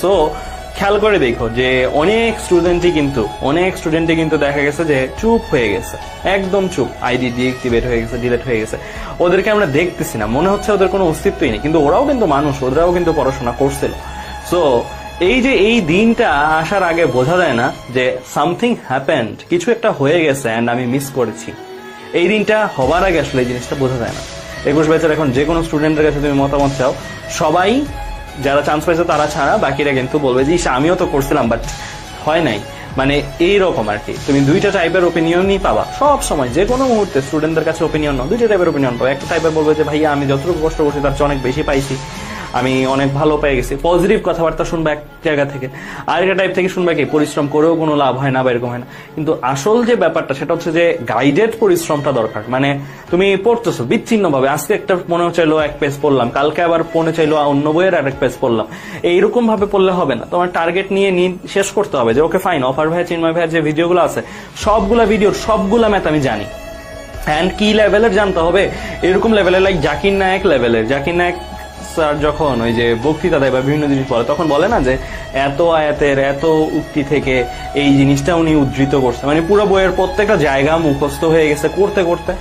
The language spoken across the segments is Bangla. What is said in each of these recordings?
সো খেয়াল করে দেখো যে অনেক স্টুডেন্টই কিন্তু দেখা গেছে যে চুপ হয়ে গেছে, একদম চুপ, আইডি ডিএক্টিভেট হয়ে গেছে, ডিলিট হয়ে গেছে। ওদেরকে আমরা দেখতেছি না, মনে হচ্ছে ওদের কোনো অস্তিত্বই নেই, কিন্তু ওরাও কিন্তু মানুষ, ওরাও কিন্তু পড়াশোনা করছিল। সো এই যে এই দিনটা আসার আগে বোঝা যায় না যে সামথিং হ্যাপেন্ড, কিছু একটা হয়ে গেছে অ্যান্ড আমি মিস করেছি। এই দিনটা হবার আগে আসলে এই জিনিসটা বোঝা যায় না। 21 ব্যাচের এখন যে কোনো স্টুডেন্টের কাছে তুমি মতামত চাও, সবাই যারা চান্স পাইছে তারা ছাড়া বাকিরা কিন্তু বলবে যে আমিও তো করছিলাম বাট হয় নাই, মানে এইরকম আর কি। তুমি দুইটা টাইপের ওপিনিয়নই পাবা সব সময়, যে কোনো মুহূর্তে স্টুডেন্টদের কাছে ওপিনিয়ন নাও, দুইটা টাইপের ওপিনিয়ন পাবো। একটা টাইপের বলবে যে ভাইয়া আমি যতটুকু কষ্ট করছি তার চেয়ে অনেক বেশি পাইছি, আমি অনেক ভালো পেয়ে গেছি, পজিটিভ কথাবার্তা শুনবা এক জায়গা থেকে। আরেকটা টাইপ থেকে শুনবা কি পরিশ্রম করেও কোনো লাভ হয় না বা এরকম হয় না। কিন্তু আসল যে ব্যাপারটা সেটা হচ্ছে যে গাইডেড পরিশ্রমটা দরকার। মানে তুমি পড়তেছো বিচ্ছিন্ন ভাবে, আজকে একটা মনে চাইলো এক পেজ পড়লাম, কালকে আবার মনে চাইলো অন্য বইয়ের আরেক পেজ পড়লাম, এইরকম ভাবে পড়লে হবে না। তোমার টার্গেট নিয়ে শেষ করতে হবে যে ওকে ফাইন, অফার ভাইয়া চিন্ময় ভাইয়ের যে ভিডিওগুলো আছে সবগুলা ভিডিওর সবগুলা ম্যাথ আমি জানি, অ্যান্ড কি লেভেলের জানতে হবে, এরকম লেভেলের, লাইক জাকির নায়ক লেভেলের। জাকির নায়ক স্যার যখন ওই যে বক্তৃতা দেয় বা বিভিন্ন জিনিস বলে তখন বলে না যে এত আয়াতের এত উক্তি থেকে এই জিনিসটা উনি উদ্ধৃত করছে, মানে পুরো বইয়ের প্রত্যেকটা জায়গা মুখস্থ হয়ে গেছে করতে করতে।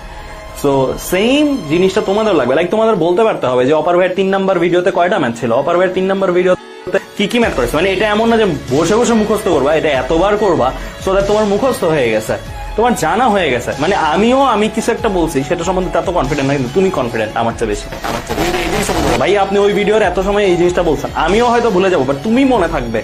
সো সেম জিনিসটা তোমাদের লাগবে, লাইক তোমাদের বলতে পারতে হবে যে অপার ভাইয়ের 3 নাম্বার ভিডিওতে কয়টা ম্যাথ ছিল, অপার ভাইয়ের 3 নাম্বার ভিডিওতে কি কি ম্যাথ করেছে। মানে এটা এমন না যে বসে বসে মুখস্থ করবা, এটা এতবার করবা সো দ্যাট তোমার মুখস্থ হয়ে গেছে, তোমার জানা হয়ে গেছে। মানে আমি কিছু একটা বলছি সেটা সম্বন্ধে তত কনফিডেন্ট না, কিন্তু তুমি কনফিডেন্ট আমার চেয়ে বেশি। ভাই আপনি ওই ভিডিওর এত সময় এই জিনিসটা বলছেন, আমিও হয়তো ভুলে যাবো, বাট তুমি মনে থাকবে।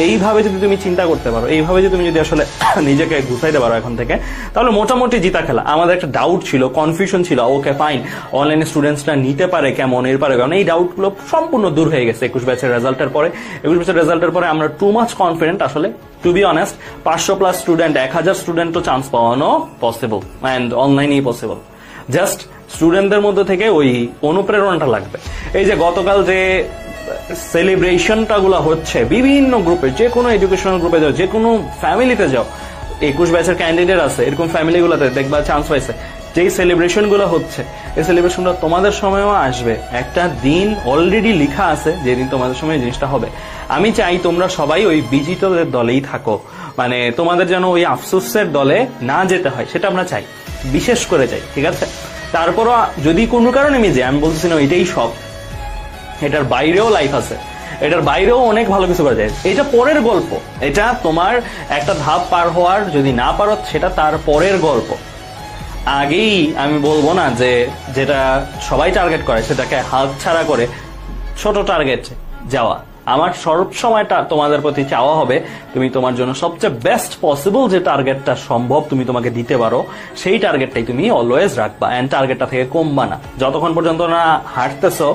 এইভাবে যদি তুমি চিন্তা করতে পারো, এইভাবে যদি তুমি যদি আসলে নিজেকে গুছাইতে পারো এখন থেকে, তাহলে মোটামুটি জিতা খেলা। আমাদের একটা ডাউট ছিল, কনফিউশন ছিল, ওকে ফাইন অনলাইনে স্টুডেন্টসরা নিতে পারে কেমন, এর পারে কেমন, এই ডাউটগুলো সম্পূর্ণ দূর হয়ে গেছে 21 ব্যাচের রেজাল্টের পরে। 21 ব্যাচের রেজাল্টের পরে আমরা টু মাচ কনফিডেন্ট আসলে, টু বি অনেস্ট। 500+ স্টুডেন্ট, 1000 স্টুডেন্টও চান্স পাওয়ানো পসিবল, অ্যান্ড অনলাইনেই পসিবল। জাস্ট স্টুডেন্টদের মধ্যে থেকে ওই অনুপ্রেরণাটা লাগবে। এই যে গতকাল যে সেলিব্রেশনটা গুলো হচ্ছে বিভিন্ন গ্রুপে, যে কোনো এডুকেশনাল গ্রুপে যাও, যে কোনো ফ্যামিলিতে যাও, 21 ব্যাচের ক্যান্ডিডেট আছে এরকম ফ্যামিলিগুলোতে দেখবা চান্স পাইছে, যেই সেলিব্রেশন গুলো হচ্ছে এই সেলিব্রেশনটা তোমাদের সময়ও আসবে। একটা দিন অলরেডি লিখা আছে যেদিন তোমাদের সময় জিনিসটা হবে। আমি চাই তোমরা সবাই ওই বিজিতদের দলেই থাকো, মানে তোমাদের যেন ওই আফসোসের দলে না যেতে হয় সেটা আমরা চাই, বিশেষ করে চাই, ঠিক আছে। তারপরও যদি কোনো কারণে আমি বলতেছি না এটাই সব, এটার বাইরেও লাইফ আছে, এটার বাইরেও অনেক ভালো কিছু করা যায়। এটা পরের গল্প, এটা তোমার একটা ধাপ পার হওয়ার, যদি না পারো সেটা তার পরের গল্প। আগেই আমি বলবো না যে যেটা সবাই টার্গেট করে সেটাকে হাত ছাড়া করে ছোট টার্গেট যাওয়া। আমার সব সময়টা তোমাদের প্রতি চাওয়া হবে তুমি তোমার জন্য সবচেয়ে বেস্ট পসিবল যে টার্গেটটা সম্ভব তুমি তোমাকে দিতে পারো সেই টার্গেটটাই তুমি অলওয়েজ রাখবা, এন্ড টার্গেটটা থেকে কমবা না। যতক্ষণ পর্যন্ত না হাঁটতেছো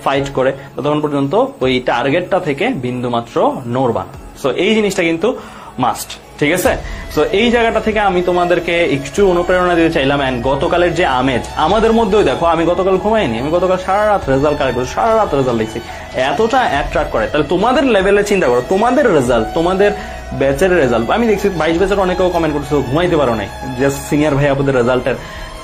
ফাইট করে ততক্ষণ পর্যন্ত ওই টার্গেটটা থেকে বিন্দু মাত্র নড়বা না। সো এই জিনিসটা কিন্তু মাস্ট, ঠিক আছে। সো এই জায়গাটা থেকে আমি তোমাদেরকে একটু অনুপ্রেরণা দিতে চাইলাম। এন্ড গতকালের যে আমেজ আমাদের মধ্যেও দেখো, আমি গতকাল ঘুমাইনি, আমি গতকাল সারা রাত রেজাল্ট কালেক্ট করছি, সারা রাত রেজাল্ট লিখছি, এতটা অ্যাট্রাক্ট করে। তাহলে তোমাদের লেভেলে চিন্তা করো, তোমাদের রেজাল্ট, তোমাদের ব্যাচের রেজাল্ট। আমি দেখছি 22 ব্যাচের অনেকেও কমেন্ট করছে ঘুমাইতে পারো নাই, জাস্ট সিনিয়র ভাই আপনাদের রেজাল্টের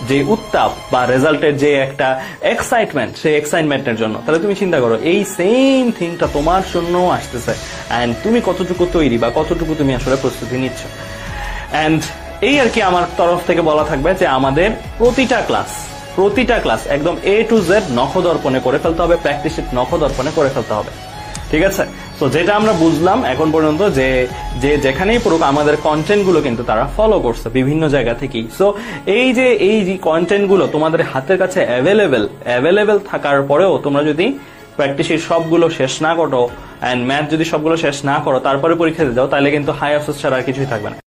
যে উত্তাপ বা রেজাল্টের যে একটা এক্সাইটমেন্ট, সেই এক্সাইটমেন্টের জন্য। তাহলে তুমি চিন্তা করো এই সেম থিংটা তোমার জন্য আসতেছে, এন্ড তুমি কতটুকু তৈরি বা কতটুকু তুমি আসলে প্রস্তুতি নিচ্ছ। এন্ড এই আর কি আমার তরফ থেকে বলা থাকবে যে আমাদের প্রতিটা ক্লাস একদম A to Z নখদর্পণে করে ফেলতে হবে, প্র্যাকটিস শিট নখদর্পণে করে ফেলতে হবে, ঠিক আছে। তো যেটা আমরা বুঝলাম এখন পর্যন্ত যে যেখানেই পড়ুক আমাদের কন্টেন্ট গুলো কিন্তু তারা ফলো করছে বিভিন্ন জায়গা থেকেই। সো এই যে কন্টেন্ট গুলো তোমাদের হাতের কাছে অ্যাভেলেবেল থাকার পরেও তোমরা যদি প্র্যাকটিসের সবগুলো শেষ না করো, এন্ড ম্যাথ যদি সবগুলো শেষ না করো তারপরে পরীক্ষাতে যাও, তাহলে কিন্তু হাই আফসোস ছাড়া আর কিছুই থাকবে না।